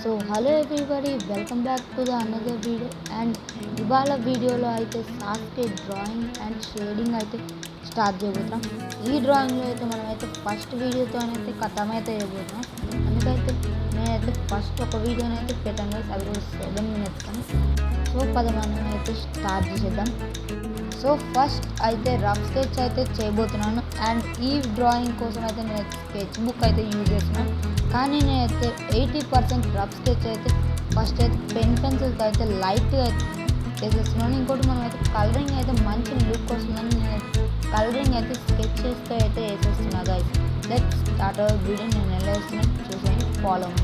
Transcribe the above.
So hello everybody, welcome back to the another video. And ఇవాళ వీడియోలో అయితే Sasuke drawing and shading అయితే స్టార్ట్ చేయబోతున్నాం. ఈ డ్రాయింగ్లో అయితే మనమైతే ఫస్ట్ వీడియోతో అయితే కథం అయితే చేయబోతున్నాం. అందుకైతే నేనైతే ఫస్ట్ ఒక వీడియోని అయితే పెట్టాను, అది కూడా 7 minutes అని. సో మనం అయితే స్టార్ట్ చేసేద్దాం. సో ఫస్ట్ అయితే రఫ్ స్కెచ్ అయితే చేయబోతున్నాను. అండ్ ఈ డ్రాయింగ్ కోసం అయితే నేను స్కెచ్ బుక్ అయితే యూజ్ చేస్తున్నాను, కానీ నేనైతే 80% రఫ్ స్కెచ్ అయితే ఫస్ట్ అయితే పెన్సిల్తో అయితే లైట్గా చేసేస్తున్నాను. ఇంకోటి మనం అయితే కలరింగ్ అయితే మంచి లుక్ వస్తుందని నేను కలరింగ్ అయితే స్కెచ్ చేస్తూ అయితే వేసేస్తున్నా. Guys let's start our video. నేను ఎలా వేస్తున్నాను చూసేయండి, ఫాలో మీ.